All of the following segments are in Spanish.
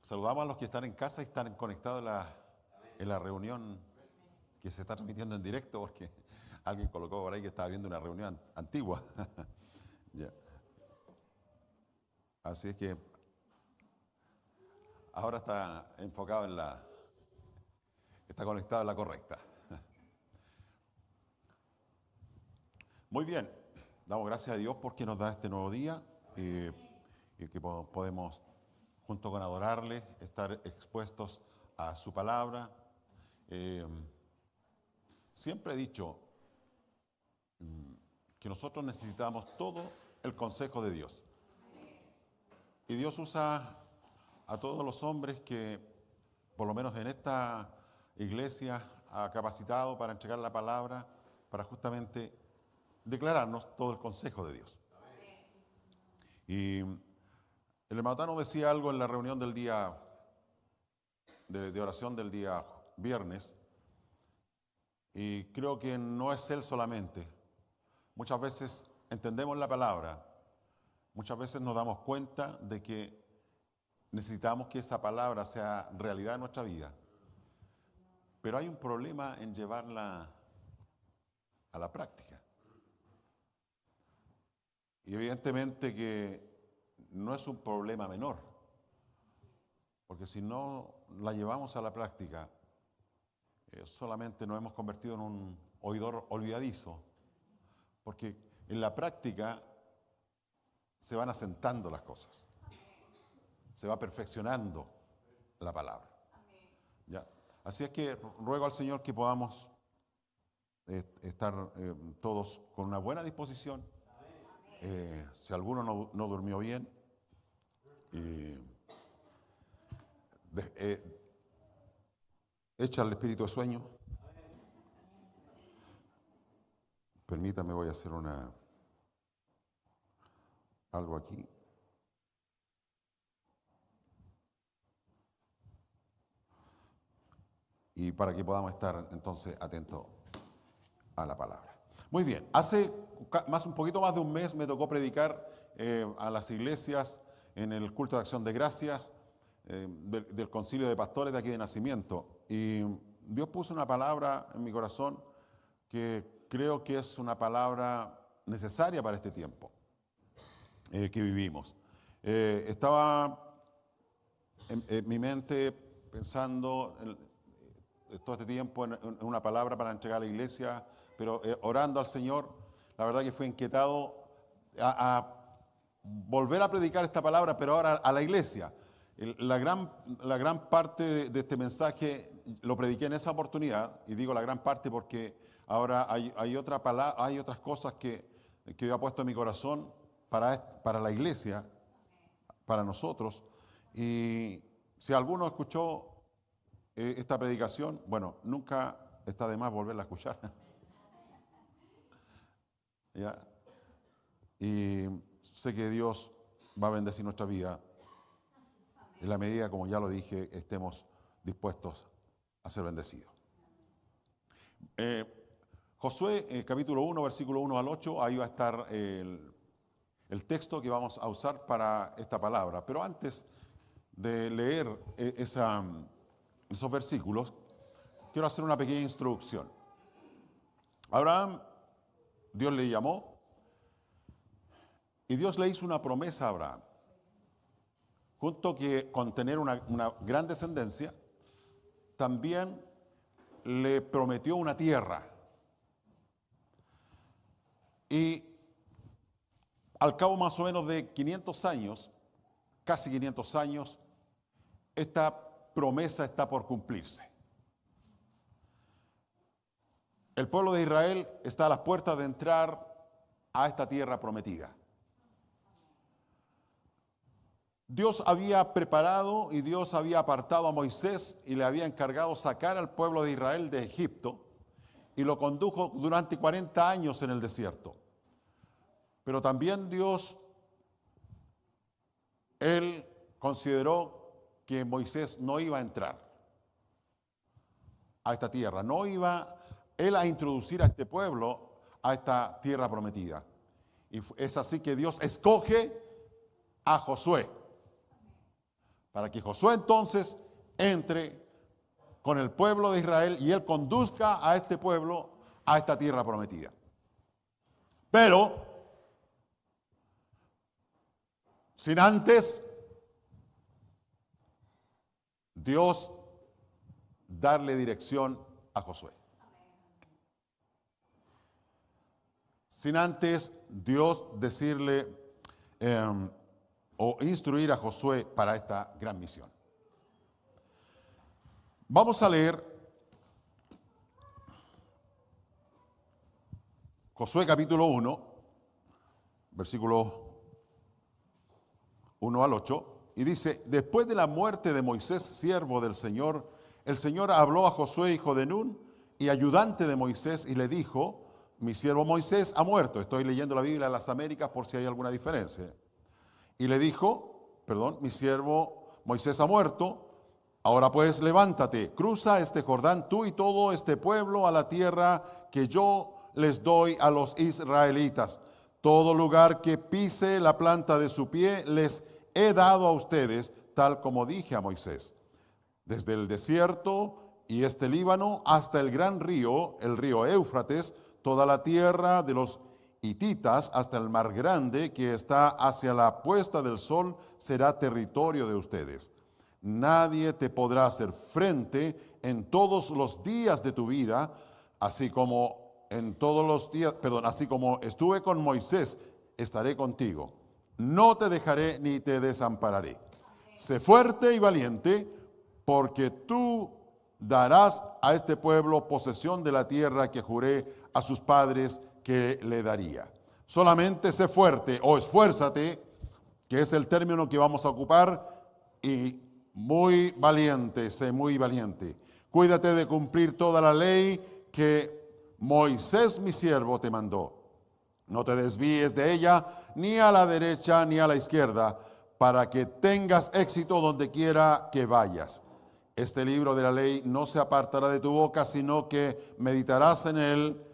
Saludamos a los que están en casa y están conectados en la reunión que se está transmitiendo en directo, porque alguien colocó por ahí que estaba viendo una reunión antigua. Ya. Así es que ahora está enfocado está conectado en la correcta. Muy bien, damos gracias a Dios porque nos da este nuevo día y que podemos, junto con adorarle, estar expuestos a su palabra. Siempre he dicho que nosotros necesitamos todo el consejo de Dios. Y Dios usa a todos los hombres que, por lo menos en esta iglesia, ha capacitado para entregar la palabra, para justamente declararnos todo el consejo de Dios. Y el hermano Tano decía algo en la reunión del día de oración del día viernes, y creo que no es él solamente. Muchas veces entendemos la palabra, muchas veces nos damos cuenta de que necesitamos que esa palabra sea realidad en nuestra vida, pero hay un problema en llevarla a la práctica. Y evidentemente que no es un problema menor, porque si no la llevamos a la práctica, solamente nos hemos convertido en un oidor olvidadizo, porque en la práctica se van asentando las cosas, se va perfeccionando la palabra. ¿Ya? Así es que ruego al Señor que podamos estar todos con una buena disposición. Si alguno no durmió bien, echa al espíritu de sueño. Permítame, voy a hacer algo aquí. Y para que podamos estar entonces atentos a la palabra. Muy bien, hace un poquito más de un mes me tocó predicar a las iglesias en el culto de acción de gracias del concilio de pastores de aquí de Nacimiento. Y Dios puso una palabra en mi corazón que creo que es una palabra necesaria para este tiempo que vivimos. Estaba en mi mente pensando todo este tiempo en una palabra para entregar a la iglesia, pero orando al Señor, la verdad que fui inquietado a volver a predicar esta palabra, pero ahora a la iglesia. La gran parte de este mensaje lo prediqué en esa oportunidad, y digo la gran parte porque ahora hay otras cosas que Dios ha puesto en mi corazón para la iglesia, para nosotros. Y si alguno escuchó esta predicación, bueno, nunca está de más volverla a escuchar. ¿Ya? Y sé que Dios va a bendecir nuestra vida en la medida, como ya lo dije, estemos dispuestos a ser bendecidos. Josué, capítulo 1, versículo 1 al 8, ahí va a estar el texto que vamos a usar para esta palabra. Pero antes de leer esos versículos, quiero hacer una pequeña introducción. Abraham, Dios le llamó y Dios le hizo una promesa a Abraham. Junto con tener una gran descendencia, también le prometió una tierra. Y al cabo más o menos de 500 años, casi 500 años, esta promesa está por cumplirse. El pueblo de Israel está a las puertas de entrar a esta tierra prometida. Dios había preparado y Dios había apartado a Moisés y le había encargado sacar al pueblo de Israel de Egipto y lo condujo durante 40 años en el desierto. Pero también Dios, Él consideró que Moisés no iba a entrar a esta tierra, no iba Él a introducir a este pueblo a esta tierra prometida. Y es así que Dios escoge a Josué para que Josué entonces entre con el pueblo de Israel y él conduzca a este pueblo a esta tierra prometida. Pero, sin antes Dios darle dirección a Josué. Sin antes Dios decirle o instruir a Josué para esta gran misión. Vamos a leer Josué capítulo 1, versículos 1 al 8, y dice: después de la muerte de Moisés, siervo del Señor, el Señor habló a Josué, hijo de Nun, y ayudante de Moisés, y le dijo: mi siervo Moisés ha muerto. Estoy leyendo la Biblia de las Américas por si hay alguna diferencia. Y le dijo, mi siervo Moisés ha muerto. Ahora pues levántate, cruza este Jordán, tú y todo este pueblo, a la tierra que yo les doy a los israelitas. Todo lugar que pise la planta de su pie les he dado a ustedes, tal como dije a Moisés. Desde el desierto y este Líbano hasta el gran río, el río Éufrates, toda la tierra de los hititas hasta el mar grande que está hacia la puesta del sol será territorio de ustedes. Nadie te podrá hacer frente en todos los días de tu vida, así como así como estuve con Moisés, estaré contigo. No te dejaré ni te desampararé. Sé fuerte y valiente, porque tú darás a este pueblo posesión de la tierra que juré a sus padres que le daría. Solamente sé fuerte o esfuérzate, que es el término que vamos a ocupar, y muy valiente, sé muy valiente. Cuídate de cumplir toda la ley que Moisés mi siervo te mandó. No te desvíes de ella ni a la derecha ni a la izquierda, para que tengas éxito donde quiera que vayas. Este libro de la ley no se apartará de tu boca, sino que meditarás en él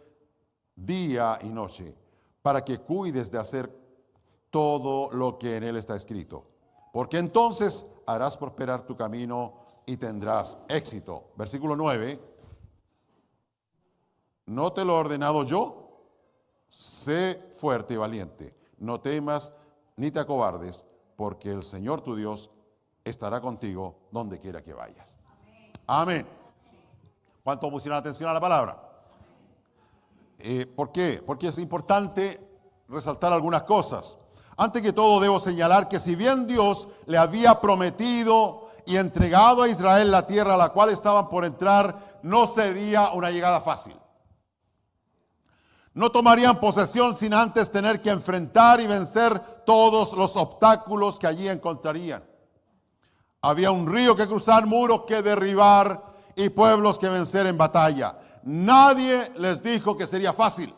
día y noche, para que cuides de hacer todo lo que en él está escrito. Porque entonces harás prosperar tu camino y tendrás éxito. Versículo 9. ¿No te lo he ordenado yo? Sé fuerte y valiente. No temas ni te acobardes, porque el Señor tu Dios estará contigo donde quiera que vayas. Amén. ¿Cuántos pusieron atención a la palabra? ¿Por qué? Porque es importante resaltar algunas cosas. Antes que todo debo señalar que si bien Dios le había prometido y entregado a Israel la tierra a la cual estaban por entrar, no sería una llegada fácil. No tomarían posesión sin antes tener que enfrentar y vencer todos los obstáculos que allí encontrarían. Había un río que cruzar, muros que derribar y pueblos que vencer en batalla. Nadie les dijo que sería fácil.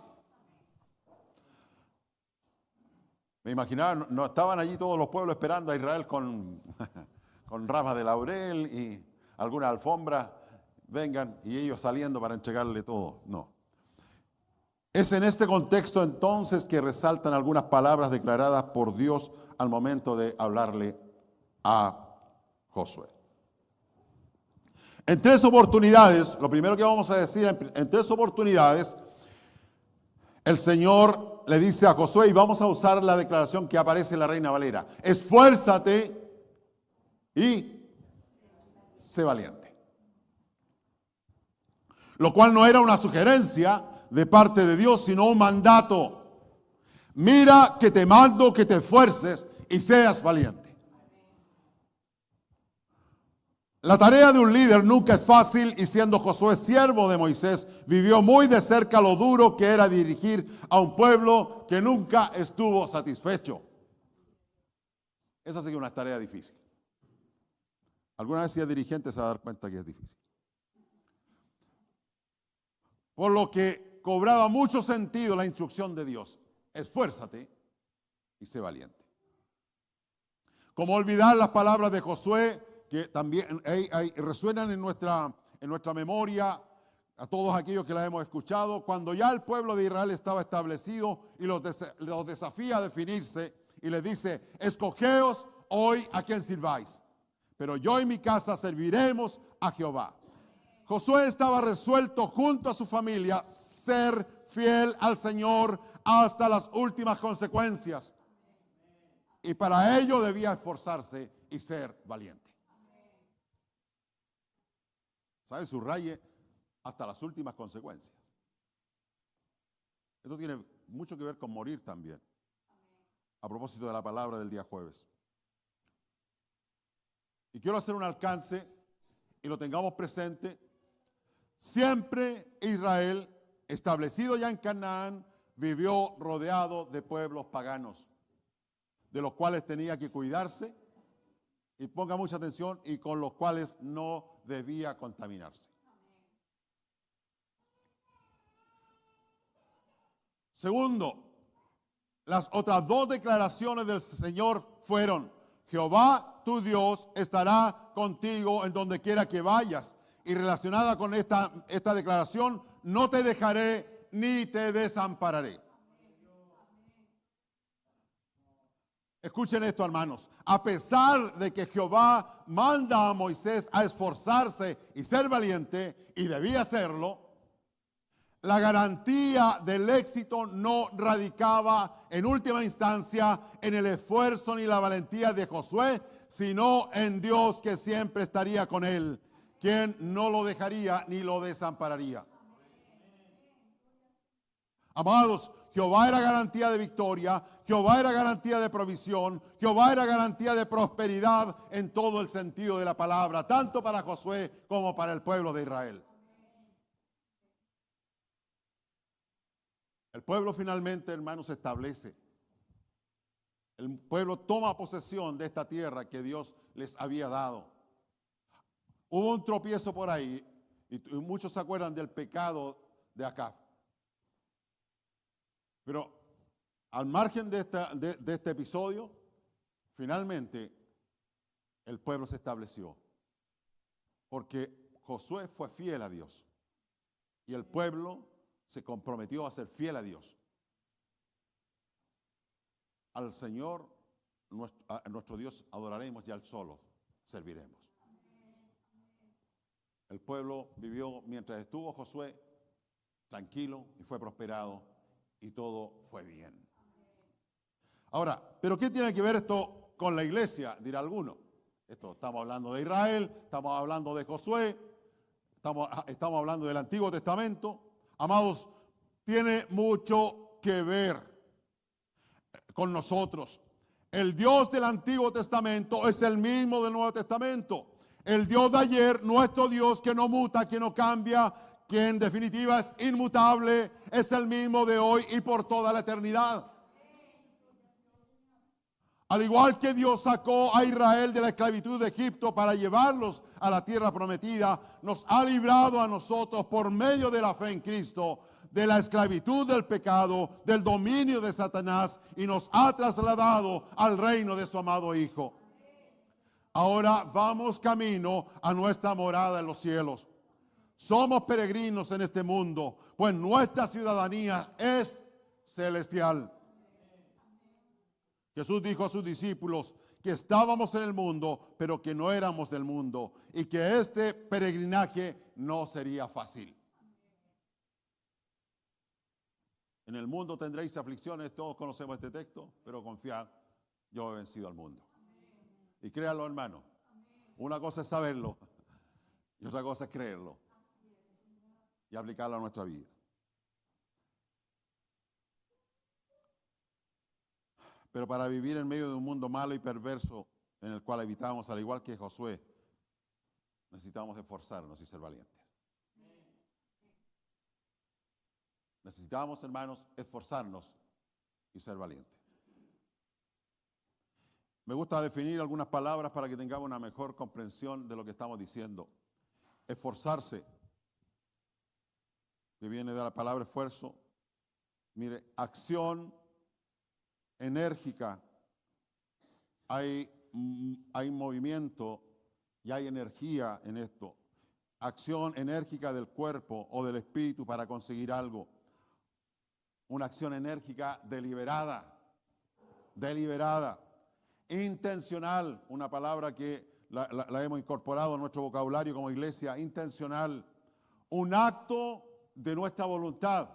Me imaginaba, no estaban allí todos los pueblos esperando a Israel con ramas de laurel y alguna alfombra, vengan, y ellos saliendo para entregarle todo. No. Es en este contexto entonces que resaltan algunas palabras declaradas por Dios al momento de hablarle a Josué. En tres oportunidades, lo primero que vamos a decir, en tres oportunidades, el Señor le dice a Josué, y vamos a usar la declaración que aparece en la Reina Valera: esfuérzate y sé valiente. Lo cual no era una sugerencia de parte de Dios, sino un mandato. Mira que te mando que te esfuerces y seas valiente. La tarea de un líder nunca es fácil, y siendo Josué siervo de Moisés, vivió muy de cerca lo duro que era dirigir a un pueblo que nunca estuvo satisfecho. Esa sí que es una tarea difícil. Alguna vez si es dirigente se va a dar cuenta que es difícil. Por lo que cobraba mucho sentido la instrucción de Dios: esfuérzate y sé valiente. Como olvidar las palabras de Josué, que también resuenan en nuestra memoria, a todos aquellos que las hemos escuchado, cuando ya el pueblo de Israel estaba establecido y los desafía a definirse y les dice: escogeos hoy a quién sirváis. pero yo y mi casa serviremos a Jehová. Josué estaba resuelto junto a su familia ser fiel al Señor hasta las últimas consecuencias. Y para ello debía esforzarse y ser valiente. ¿Sabe? Subraye hasta las últimas consecuencias. Esto tiene mucho que ver con morir también. A propósito de la palabra del día jueves. Y quiero hacer un alcance y lo tengamos presente. Siempre Israel, establecido ya en Canaán, vivió rodeado de pueblos paganos, de los cuales tenía que cuidarse, y ponga mucha atención, y con los cuales no debía contaminarse. Segundo, las otras dos declaraciones del Señor fueron: Jehová tu Dios estará contigo en donde quiera que vayas. Y relacionada con esta declaración, no te dejaré ni te desampararé. Escuchen esto, hermanos. A pesar de que Jehová manda a Moisés a esforzarse y ser valiente, y debía hacerlo, la garantía del éxito no radicaba en última instancia en el esfuerzo ni la valentía de Josué, sino en Dios, que siempre estaría con él, quien no lo dejaría ni lo desampararía. Amados, Jehová era garantía de victoria, Jehová era garantía de provisión, Jehová era garantía de prosperidad en todo el sentido de la palabra, tanto para Josué como para el pueblo de Israel. El pueblo finalmente, hermanos, se establece. El pueblo toma posesión de esta tierra que Dios les había dado. Hubo un tropiezo por ahí, y muchos se acuerdan del pecado de Acab. Pero al margen de este episodio, finalmente el pueblo se estableció. Porque Josué fue fiel a Dios. Y el pueblo se comprometió a ser fiel a Dios. Al Señor, a nuestro Dios, adoraremos y al solo serviremos. El pueblo vivió mientras estuvo Josué tranquilo y fue prosperado y todo fue bien. Ahora, ¿pero qué tiene que ver esto con la iglesia? Dirá alguno. Estamos hablando de Israel, estamos hablando de Josué, estamos hablando del Antiguo Testamento. Amados, tiene mucho que ver con nosotros. El Dios del Antiguo Testamento es el mismo del Nuevo Testamento. El Dios de ayer, nuestro Dios que no muta, que no cambia, que en definitiva es inmutable, es el mismo de hoy y por toda la eternidad. Al igual que Dios sacó a Israel de la esclavitud de Egipto para llevarlos a la tierra prometida, nos ha librado a nosotros por medio de la fe en Cristo de la esclavitud del pecado, del dominio de Satanás, y nos ha trasladado al reino de su amado Hijo. Ahora vamos camino a nuestra morada en los cielos. Somos peregrinos en este mundo, pues nuestra ciudadanía es celestial. Jesús dijo a sus discípulos que estábamos en el mundo, pero que no éramos del mundo, y que este peregrinaje no sería fácil. En el mundo tendréis aflicciones, todos conocemos este texto, pero confiad, yo he vencido al mundo. Y créanlo, hermano, una cosa es saberlo y otra cosa es creerlo y aplicarlo a nuestra vida. Pero para vivir en medio de un mundo malo y perverso en el cual habitamos, al igual que Josué, necesitamos esforzarnos y ser valientes. Necesitamos, hermanos, esforzarnos y ser valientes. Me gusta definir algunas palabras para que tengamos una mejor comprensión de lo que estamos diciendo. Esforzarse, que viene de la palabra esfuerzo. Mire, acción enérgica. Hay movimiento y hay energía en esto. Acción enérgica del cuerpo o del espíritu para conseguir algo. Una acción enérgica deliberada, intencional, una palabra que la hemos incorporado a nuestro vocabulario como iglesia, intencional. Un acto de nuestra voluntad.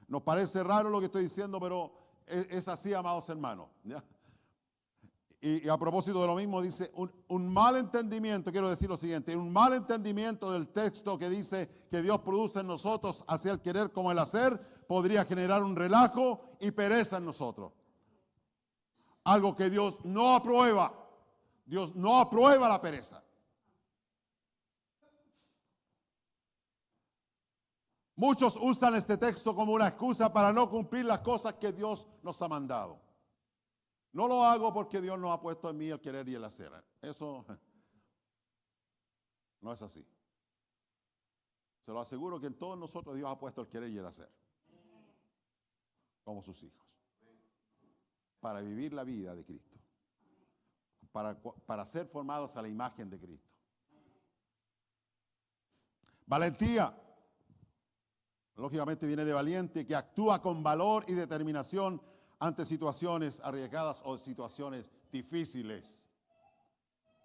Nos parece raro lo que estoy diciendo, pero es así, amados hermanos. ¿Ya? Y a propósito de lo mismo, dice, un mal entendimiento, quiero decir lo siguiente, un mal entendimiento del texto que dice que Dios produce en nosotros hacia el querer como el hacer, podría generar un relajo y pereza en nosotros. Algo que Dios no aprueba. Dios no aprueba la pereza. Muchos usan este texto como una excusa para no cumplir las cosas que Dios nos ha mandado. No lo hago porque Dios nos ha puesto en mí el querer y el hacer. Eso no es así. Se lo aseguro que en todos nosotros Dios ha puesto el querer y el hacer. Como sus hijos. Para vivir la vida de Cristo. Para ser formados a la imagen de Cristo. Valentía. Lógicamente viene de valiente, que actúa con valor y determinación ante situaciones arriesgadas o situaciones difíciles.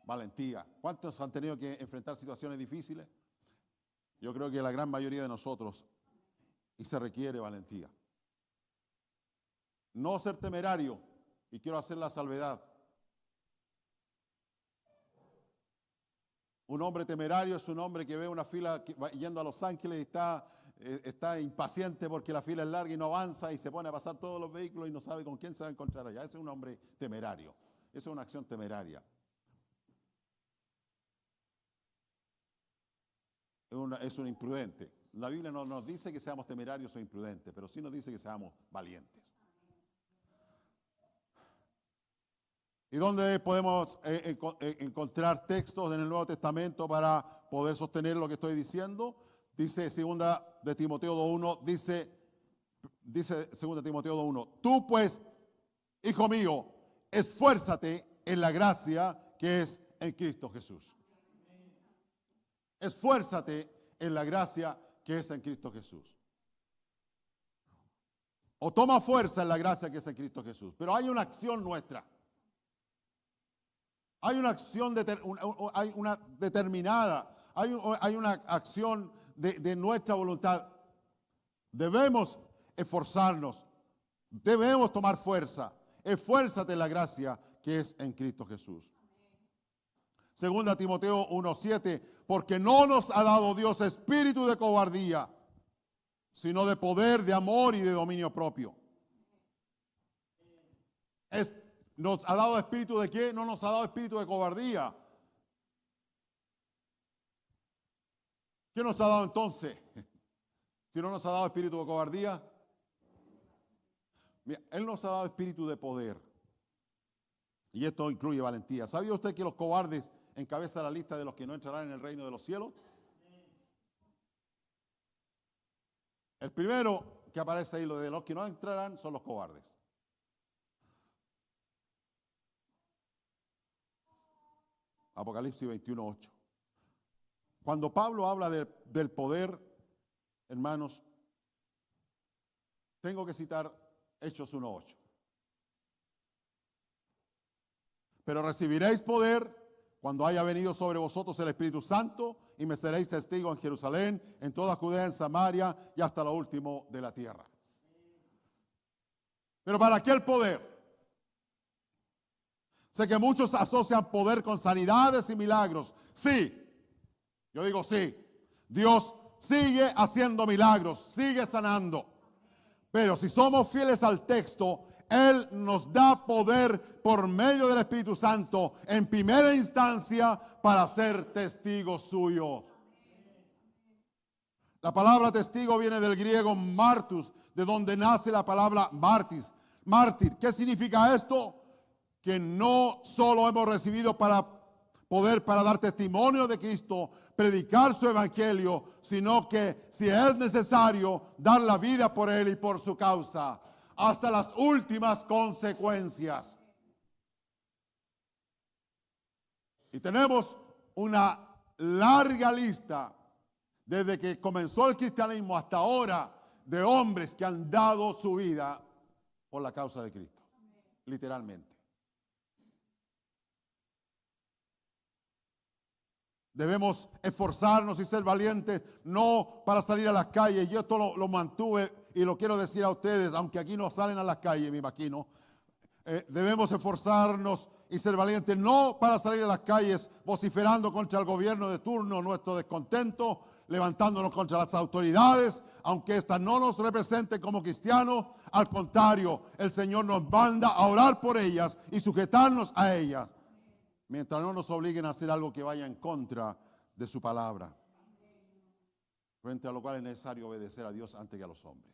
Valentía. ¿Cuántos han tenido que enfrentar situaciones difíciles? Yo creo que la gran mayoría de nosotros, y se requiere valentía. No ser temerario, y quiero hacer la salvedad. Un hombre temerario es un hombre que ve una fila yendo a Los Ángeles y está impaciente porque la fila es larga y no avanza y se pone a pasar todos los vehículos y no sabe con quién se va a encontrar allá. Ese es un hombre temerario. Esa es una acción temeraria. Es un imprudente. La Biblia no nos dice que seamos temerarios o imprudentes, pero sí nos dice que seamos valientes. ¿Y dónde podemos encontrar textos en el Nuevo Testamento para poder sostener lo que estoy diciendo? Dice 2 de Timoteo 2:1, dice 2 de Timoteo 2:1, tú pues, hijo mío, esfuérzate en la gracia que es en Cristo Jesús. Esfuérzate en la gracia que es en Cristo Jesús. O toma fuerza en la gracia que es en Cristo Jesús. Pero hay una acción nuestra. Hay una acción hay una determinada, hay una acción de nuestra voluntad. Debemos esforzarnos, debemos tomar fuerza. Esfuérzate en la gracia que es en Cristo Jesús. 2 Timoteo 1:7, porque no nos ha dado Dios espíritu de cobardía, sino de poder, de amor y de dominio propio. ¿Nos ha dado espíritu de qué? No nos ha dado espíritu de cobardía. ¿Qué nos ha dado entonces? Si no nos ha dado espíritu de cobardía. Mira, Él nos ha dado espíritu de poder. Y esto incluye valentía. ¿Sabía usted que los cobardes encabezan la lista de los que no entrarán en el reino de los cielos? El primero que aparece ahí, lo de los que no entrarán, son los cobardes. Apocalipsis 21:8. Cuando Pablo habla del poder, hermanos, tengo que citar Hechos 1:8. Pero recibiréis poder cuando haya venido sobre vosotros el Espíritu Santo y me seréis testigos en Jerusalén, en toda Judea, en Samaria y hasta lo último de la tierra. Pero ¿para qué el poder? Sé que muchos asocian poder con sanidades y milagros. Sí, yo digo sí. Dios sigue haciendo milagros, sigue sanando. Pero si somos fieles al texto, Él nos da poder por medio del Espíritu Santo en primera instancia para ser testigos suyos. La palabra testigo viene del griego martus, de donde nace la palabra mártir. ¿Qué significa esto? Que no solo hemos recibido poder para dar testimonio de Cristo, predicar su evangelio, sino que si es necesario, dar la vida por Él y por su causa, hasta las últimas consecuencias. Y tenemos una larga lista, desde que comenzó el cristianismo hasta ahora, de hombres que han dado su vida por la causa de Cristo, literalmente. Debemos esforzarnos y ser valientes, no para salir a las calles. Yo esto lo mantuve y lo quiero decir a ustedes, aunque aquí no salen a las calles, me imagino. Debemos esforzarnos y ser valientes, no para salir a las calles vociferando contra el gobierno de turno, nuestro descontento, levantándonos contra las autoridades, aunque éstas no nos representen como cristianos. Al contrario, el Señor nos manda a orar por ellas y sujetarnos a ellas, mientras no nos obliguen a hacer algo que vaya en contra de su palabra, frente a lo cual es necesario obedecer a Dios antes que a los hombres.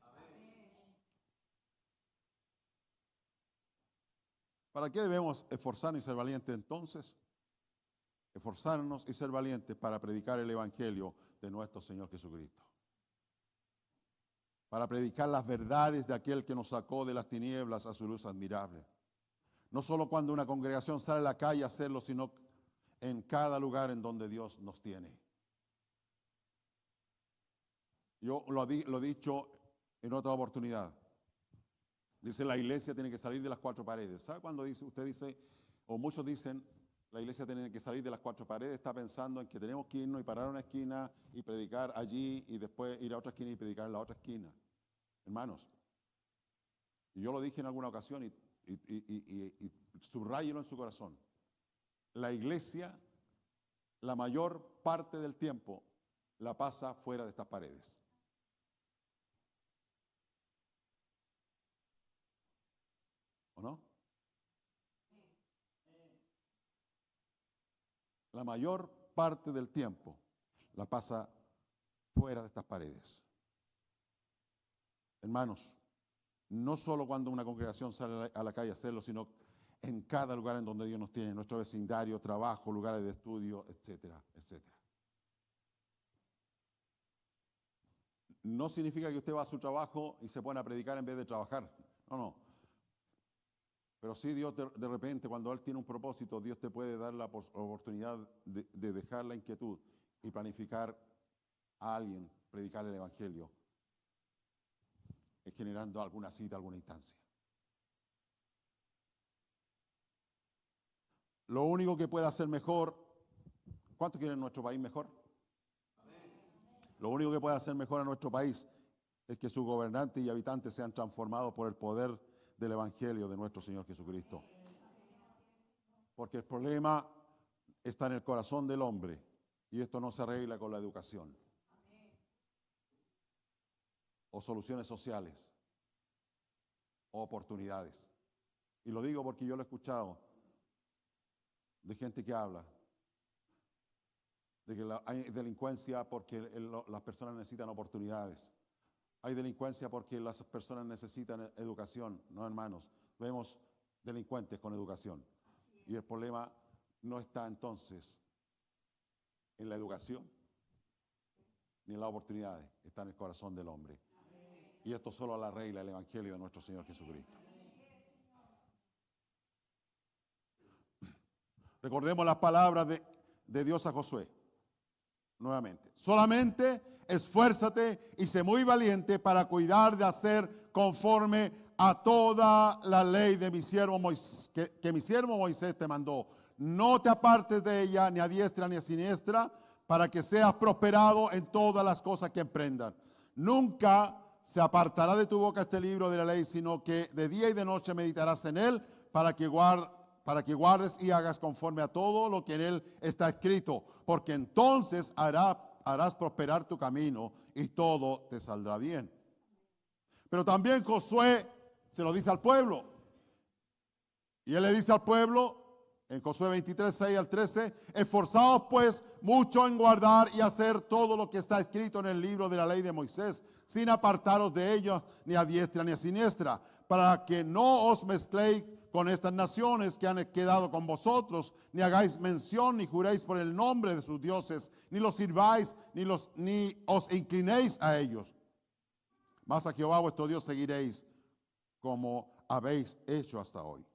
¿Para qué debemos esforzarnos y ser valientes entonces? Esforzarnos y ser valientes para predicar el Evangelio de nuestro Señor Jesucristo. Para predicar las verdades de aquel que nos sacó de las tinieblas a su luz admirable. No solo cuando una congregación sale a la calle a hacerlo, sino en cada lugar en donde Dios nos tiene. Yo lo he dicho en otra oportunidad. Dice, la iglesia tiene que salir de las cuatro paredes. ¿Sabe cuando usted dice, o muchos dicen, la iglesia tiene que salir de las cuatro paredes? Está pensando en que tenemos que irnos y parar a una esquina y predicar allí y después ir a otra esquina y predicar en la otra esquina. Hermanos, y yo lo dije en alguna ocasión y subráyelo en su corazón. La iglesia, la mayor parte del tiempo, la pasa fuera de estas paredes. ¿O no? La mayor parte del tiempo la pasa fuera de estas paredes. Hermanos, no solo cuando una congregación sale a la calle a hacerlo, sino en cada lugar en donde Dios nos tiene, nuestro vecindario, trabajo, lugares de estudio, etcétera, etcétera. No significa que usted va a su trabajo y se pone a predicar en vez de trabajar. No, no. Pero sí, Dios de repente, cuando Él tiene un propósito, Dios te puede dar la oportunidad de dejar la inquietud y planificar a alguien, predicar el Evangelio, generando alguna cita, alguna instancia. Lo único que puede hacer mejor, ¿cuánto quieren nuestro país mejor? Lo único que puede hacer mejor a nuestro país es que sus gobernantes y habitantes sean transformados por el poder del Evangelio de nuestro Señor Jesucristo. Porque el problema está en el corazón del hombre y esto no se arregla con la educación o soluciones sociales o oportunidades. Y lo digo porque yo lo he escuchado de gente que habla de que hay delincuencia porque las personas necesitan oportunidades. Hay delincuencia porque las personas necesitan educación. No, hermanos, vemos delincuentes con educación. Y el problema no está entonces en la educación ni en las oportunidades, está en el corazón del hombre. Y esto solo la arregla el Evangelio de nuestro Señor Jesucristo. Recordemos las palabras de Dios a Josué. Nuevamente, solamente esfuérzate y sé muy valiente para cuidar de hacer conforme a toda la ley de mi siervo Moisés, que mi siervo Moisés te mandó. No te apartes de ella ni a diestra ni a siniestra, para que seas prosperado en todas las cosas que emprendas. Nunca se apartará de tu boca este libro de la ley, sino que de día y de noche meditarás en él, para que guardes y hagas conforme a todo lo que en él está escrito, porque entonces harás prosperar tu camino y todo te saldrá bien. Pero también Josué se lo dice al pueblo. Y él le dice al pueblo, en Josué 23, 6 al 13, esforzaos pues mucho en guardar y hacer todo lo que está escrito en el libro de la ley de Moisés, sin apartaros de ellos ni a diestra ni a siniestra, para que no os mezcléis con estas naciones que han quedado con vosotros, ni hagáis mención, ni juréis por el nombre de sus dioses, ni los sirváis, ni os inclinéis a ellos. Mas a Jehová vuestro Dios seguiréis, como habéis hecho hasta hoy.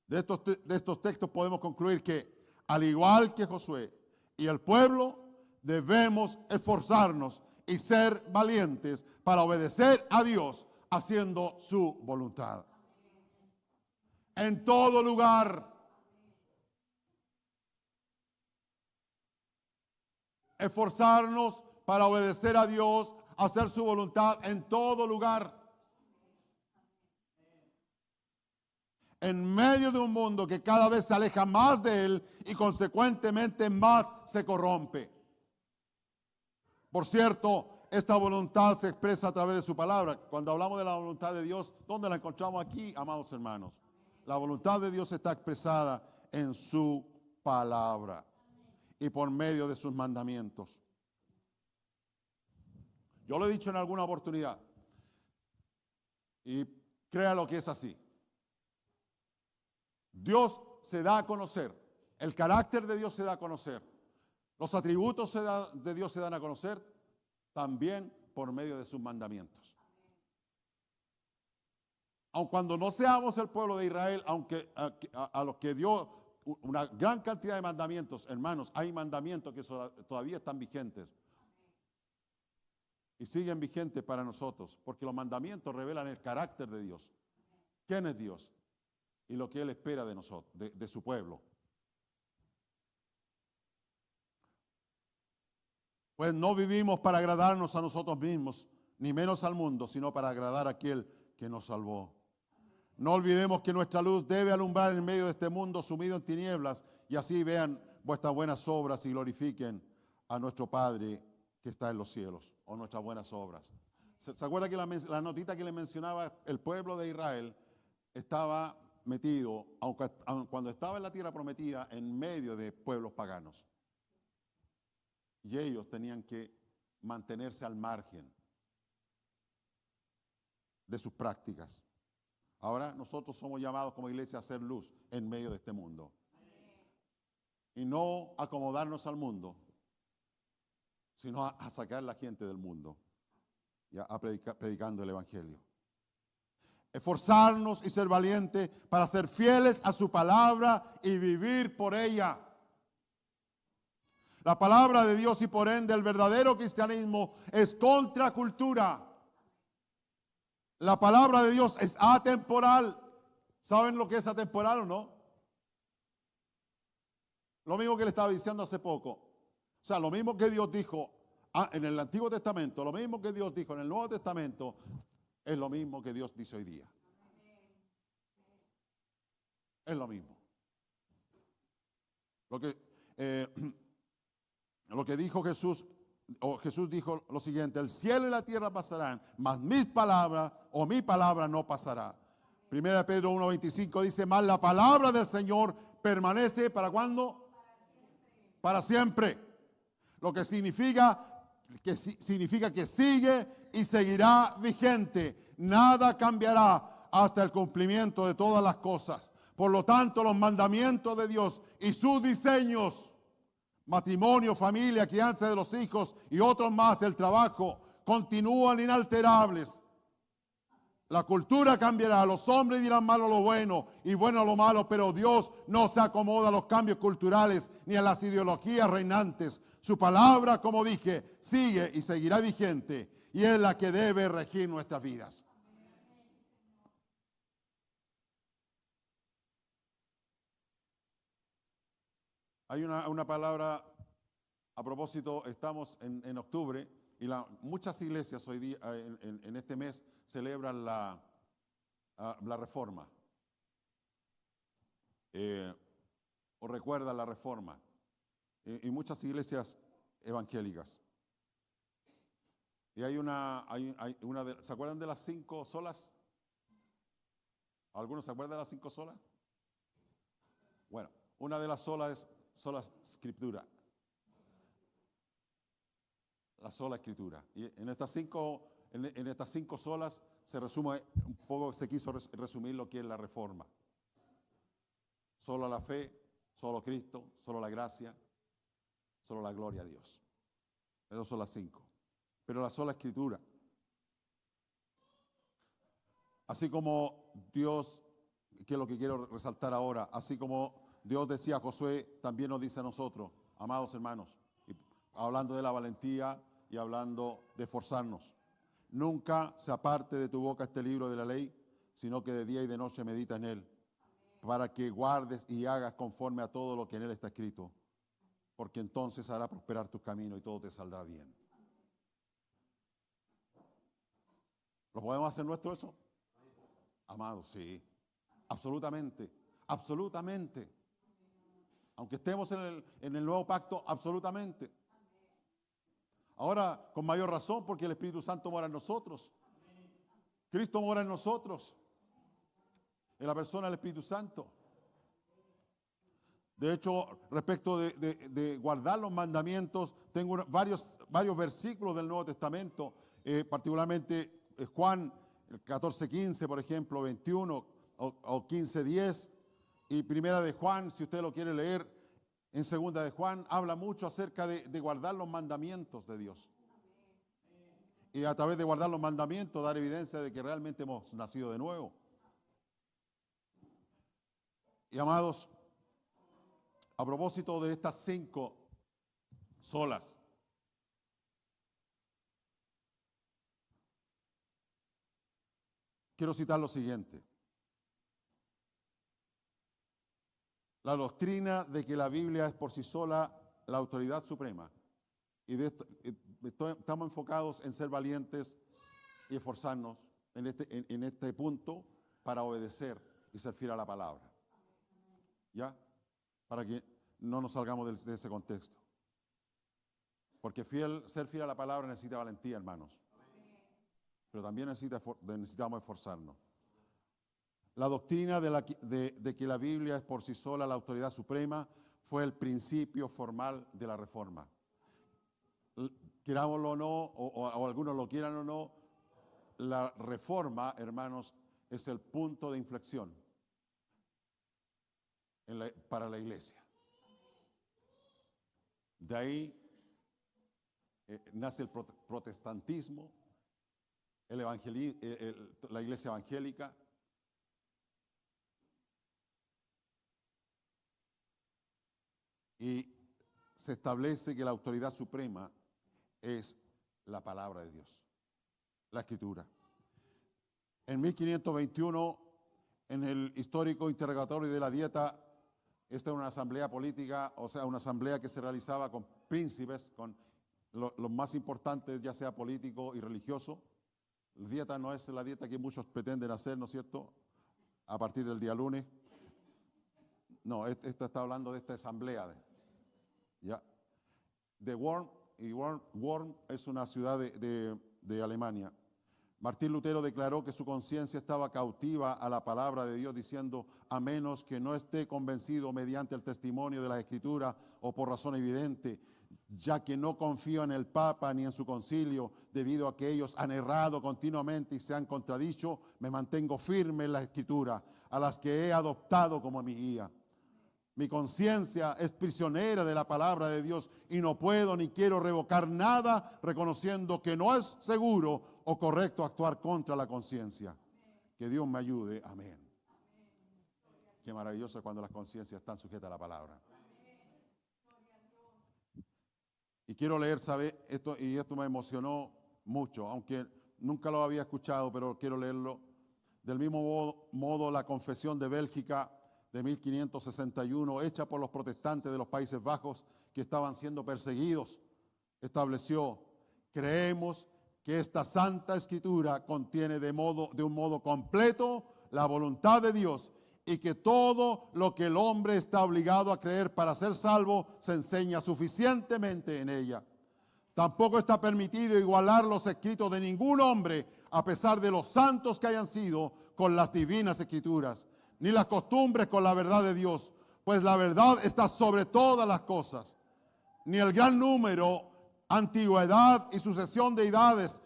De estos textos podemos concluir que, al igual que Josué y el pueblo, debemos esforzarnos y ser valientes para obedecer a Dios haciendo su voluntad. En todo lugar. Esforzarnos para obedecer a Dios, hacer su voluntad en todo lugar. En medio de un mundo que cada vez se aleja más de Él y consecuentemente más se corrompe. Por cierto, esta voluntad se expresa a través de su palabra. Cuando hablamos de la voluntad de Dios, ¿dónde la encontramos aquí, amados hermanos? La voluntad de Dios está expresada en su palabra y por medio de sus mandamientos. Yo lo he dicho en alguna oportunidad y créalo que es así. Dios se da a conocer, el carácter de Dios se da a conocer, los atributos de Dios se dan a conocer también por medio de sus mandamientos. Aun cuando no seamos el pueblo de Israel, aunque a los que dio una gran cantidad de mandamientos, hermanos, hay mandamientos que todavía están vigentes y siguen vigentes para nosotros, porque los mandamientos revelan el carácter de Dios. ¿Quién es Dios? Y lo que Él espera de nosotros, de su pueblo. Pues no vivimos para agradarnos a nosotros mismos, ni menos al mundo, sino para agradar a aquel que nos salvó. No olvidemos que nuestra luz debe alumbrar en medio de este mundo sumido en tinieblas, y así vean vuestras buenas obras y glorifiquen a nuestro Padre que está en los cielos, o nuestras buenas obras. ¿Se acuerda que la notita que le mencionaba, el pueblo de Israel estaba metido, aunque cuando estaba en la tierra prometida, en medio de pueblos paganos? Y ellos tenían que mantenerse al margen de sus prácticas. Ahora nosotros somos llamados como iglesia a hacer luz en medio de este mundo. Y no acomodarnos al mundo, sino a sacar la gente del mundo y a predicando el Evangelio. Esforzarnos y ser valientes para ser fieles a su palabra y vivir por ella. La palabra de Dios y por ende el verdadero cristianismo es contracultura. La palabra de Dios es atemporal. ¿Saben lo que es atemporal o no? Lo mismo que le estaba diciendo hace poco. O sea, lo mismo que Dios dijo en el Antiguo Testamento, lo mismo que Dios dijo en el Nuevo Testamento, es lo mismo que Dios dice hoy día. Es lo mismo. Lo que dijo Jesús, o Jesús dijo lo siguiente: el cielo y la tierra pasarán, mas mis palabras o mi palabra no pasará. 1 Pedro 1:25 dice: mas la palabra del Señor permanece ¿para cuándo? Para siempre. Lo que significa que sigue y seguirá vigente. Nada cambiará hasta el cumplimiento de todas las cosas. Por lo tanto, los mandamientos de Dios y sus diseños, matrimonio, familia, crianza de los hijos y otros más, el trabajo, continúan inalterables. La cultura cambiará, los hombres dirán malo lo bueno y bueno lo malo, pero Dios no se acomoda a los cambios culturales ni a las ideologías reinantes. Su palabra, como dije, sigue y seguirá vigente y es la que debe regir nuestras vidas. Hay una palabra, a propósito, estamos en octubre y muchas iglesias hoy día, en este mes, celebran la reforma. O recuerdan la reforma. Y muchas iglesias evangélicas. Y hay una ¿se acuerdan de las 5 solas? ¿Algunos se acuerdan de las 5 solas? Bueno, una de las solas es sola escritura. La sola escritura. Y en estas 5 solas se resume un poco, se quiso resumir lo que es la reforma. Solo la fe, solo Cristo, solo la gracia, solo la gloria a Dios. Esas son las 5. Pero la sola escritura. Así como Dios, que es lo que quiero resaltar ahora, así como Dios decía a Josué, también nos dice a nosotros, amados hermanos, hablando de la valentía y hablando de esforzarnos. Nunca se aparte de tu boca este libro de la ley, sino que de día y de noche medita en él, para que guardes y hagas conforme a todo lo que en él está escrito. porque entonces hará prosperar tus caminos y todo te saldrá bien. ¿Lo podemos hacer nuestro eso? Amados, sí. Absolutamente. Absolutamente. Aunque estemos en el nuevo pacto, absolutamente. Ahora, con mayor razón, porque el Espíritu Santo mora en nosotros. Cristo mora en nosotros. En la persona del Espíritu Santo. De hecho, respecto de guardar los mandamientos, tengo varios versículos del Nuevo Testamento, particularmente Juan 14:15, por ejemplo, 21 o 15:10, y Primera de Juan, si usted lo quiere leer, en Segunda de Juan, habla mucho acerca de guardar los mandamientos de Dios. Y a través de guardar los mandamientos, dar evidencia de que realmente hemos nacido de nuevo. Y amados, a propósito de estas 5 solas, quiero citar lo siguiente. La doctrina de que la Biblia es por sí sola la autoridad suprema. Y de esto, estamos enfocados en ser valientes y esforzarnos en este punto para obedecer y ser fiel a la palabra. ¿Ya? Para que no nos salgamos de ese contexto. Porque ser fiel a la palabra necesita valentía, hermanos. Pero también necesitamos esforzarnos. La doctrina de que la Biblia es por sí sola la autoridad suprema fue el principio formal de la Reforma. Querámoslo o no, o algunos lo quieran o no, la Reforma, hermanos, es el punto de inflexión para la iglesia. De ahí nace el protestantismo, la iglesia evangélica. Y se establece que la autoridad suprema es la palabra de Dios, la Escritura. En 1521, en el histórico interrogatorio de la Dieta, esta era una asamblea política, o sea, una asamblea que se realizaba con príncipes, con los más importantes, ya sea político y religioso. La Dieta no es la dieta que muchos pretenden hacer, ¿no es cierto?, a partir del día lunes. No, esta está hablando de esta asamblea. ¿Ya? De Worms, y Worms es una ciudad de Alemania. Martín Lutero declaró que su conciencia estaba cautiva a la palabra de Dios, diciendo: a menos que no esté convencido mediante el testimonio de la Escritura o por razón evidente, ya que no confío en el Papa ni en su concilio, debido a que ellos han errado continuamente y se han contradicho, me mantengo firme en la Escritura, a las que he adoptado como mi guía. Mi conciencia es prisionera de la palabra de Dios y no puedo ni quiero revocar nada, reconociendo que no es seguro o correcto actuar contra la conciencia. Que Dios me ayude. Amén. Qué maravilloso es cuando las conciencias están sujetas a la palabra. Y quiero leer, ¿sabe? Esto me emocionó mucho, aunque nunca lo había escuchado, pero quiero leerlo. Del mismo modo, la Confesión de Bélgica de 1561, hecha por los protestantes de los Países Bajos que estaban siendo perseguidos, estableció: creemos que esta Santa Escritura contiene de un modo completo la voluntad de Dios y que todo lo que el hombre está obligado a creer para ser salvo se enseña suficientemente en ella. Tampoco está permitido igualar los escritos de ningún hombre, a pesar de los santos que hayan sido, con las divinas Escrituras, ni las costumbres con la verdad de Dios, pues la verdad está sobre todas las cosas. Ni el gran número, antigüedad y sucesión de edades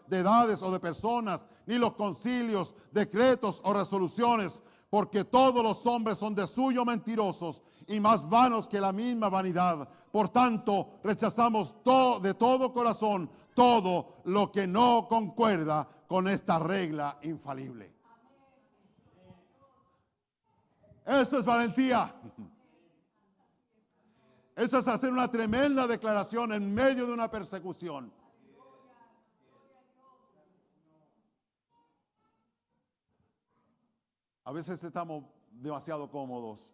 o de personas, ni los concilios, decretos o resoluciones, porque todos los hombres son de suyo mentirosos y más vanos que la misma vanidad. Por tanto, rechazamos de todo corazón todo lo que no concuerda con esta regla infalible. Eso es valentía. Eso es hacer una tremenda declaración en medio de una persecución. A veces estamos demasiado cómodos.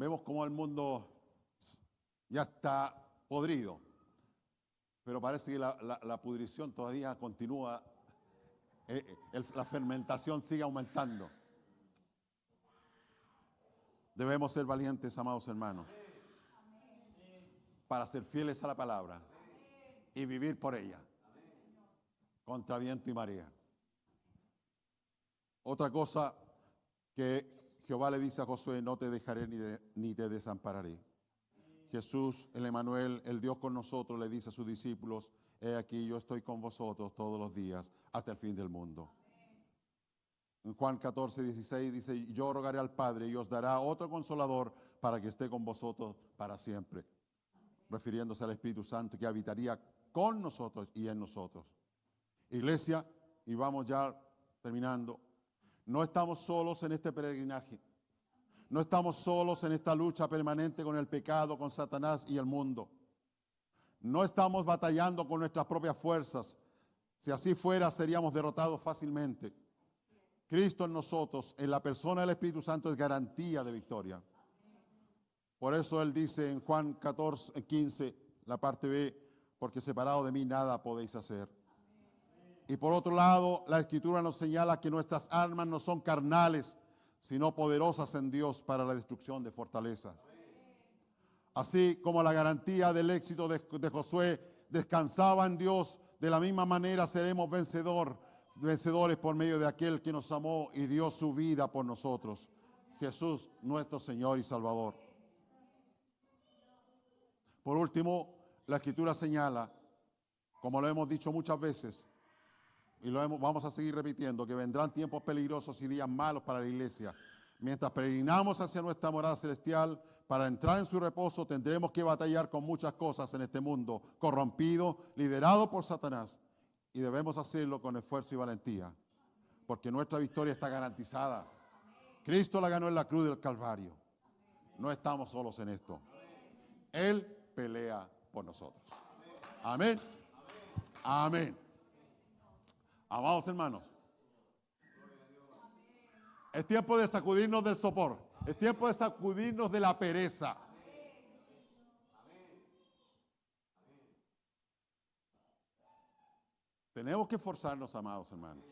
Vemos cómo el mundo ya está podrido, pero parece que la pudrición todavía continúa, la fermentación sigue aumentando. Debemos ser valientes, amados hermanos, para ser fieles a la palabra y vivir por ella, contra viento y marea. Otra cosa que Jehová le dice a Josué: no te dejaré ni te desampararé. Jesús, el Emmanuel, el Dios con nosotros, le dice a sus discípulos: he aquí, yo estoy con vosotros todos los días hasta el fin del mundo. En Juan 14, 16 dice: yo rogaré al Padre y os dará otro consolador para que esté con vosotros para siempre. Refiriéndose al Espíritu Santo que habitaría con nosotros y en nosotros. Iglesia, y vamos ya terminando, no estamos solos en este peregrinaje. No estamos solos en esta lucha permanente con el pecado, con Satanás y el mundo. No estamos batallando con nuestras propias fuerzas. Si así fuera, seríamos derrotados fácilmente. Cristo en nosotros, en la persona del Espíritu Santo, es garantía de victoria. Por eso Él dice en Juan 14, 15, la parte B: porque separado de mí nada podéis hacer. Y por otro lado, la Escritura nos señala que nuestras armas no son carnales, sino poderosas en Dios para la destrucción de fortalezas. Así como la garantía del éxito de Josué descansaba en Dios, de la misma manera seremos vencedores por medio de aquel que nos amó y dio su vida por nosotros, Jesús, nuestro Señor y Salvador. Por último, la Escritura señala, como lo hemos dicho muchas veces, y vamos a seguir repitiendo, que vendrán tiempos peligrosos y días malos para la iglesia. Mientras peregrinamos hacia nuestra morada celestial, para entrar en su reposo tendremos que batallar con muchas cosas en este mundo corrompido, liderado por Satanás. Y debemos hacerlo con esfuerzo y valentía, porque nuestra victoria está garantizada. Cristo la ganó en la cruz del Calvario. No estamos solos en esto. Él pelea por nosotros. Amén. Amén. Amados hermanos, es tiempo de sacudirnos del sopor. Es tiempo de sacudirnos de la pereza. Tenemos que esforzarnos, amados hermanos.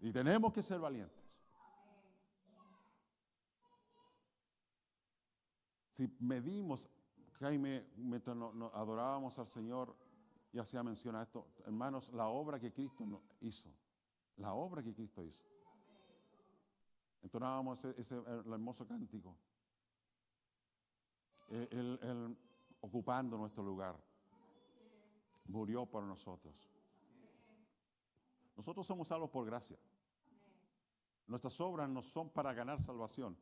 Y tenemos que ser valientes. Si medimos, Jaime, mientras nos adorábamos al Señor, ya se ha mencionado esto, hermanos, la obra que Cristo hizo. La obra que Cristo hizo. Entonábamos ese hermoso cántico. Él ocupando nuestro lugar. Murió por nosotros. Nosotros somos salvos por gracia. Nuestras obras no son para ganar salvación.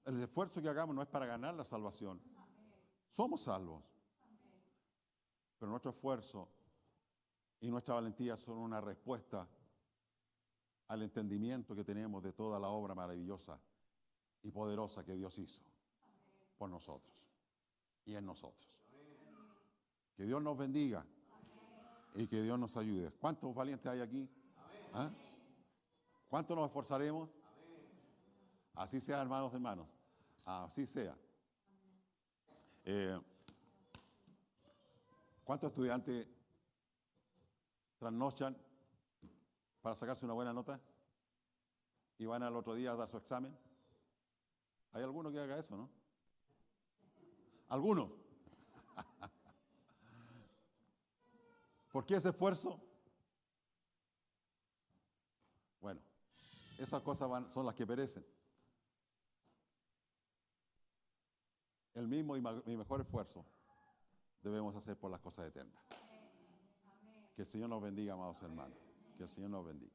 El esfuerzo que hagamos no es para ganar la salvación. Somos salvos. Pero nuestro esfuerzo y nuestra valentía son una respuesta al entendimiento que tenemos de toda la obra maravillosa y poderosa que Dios hizo por nosotros y en nosotros. Que Dios nos bendiga y que Dios nos ayude. ¿Cuántos valientes hay aquí? ¿Ah? ¿Cuántos nos esforzaremos? Así sea, hermanos. Así sea. ¿Cuántos estudiantes trasnochan para sacarse una buena nota y van al otro día a dar su examen? ¿Hay alguno que haga eso, no? ¿Algunos? ¿Por qué ese esfuerzo? Bueno, esas cosas son las que perecen. El mismo y mejor esfuerzo debemos hacer por las cosas eternas. Que el Señor nos bendiga, amados hermanos. Que el Señor nos bendiga.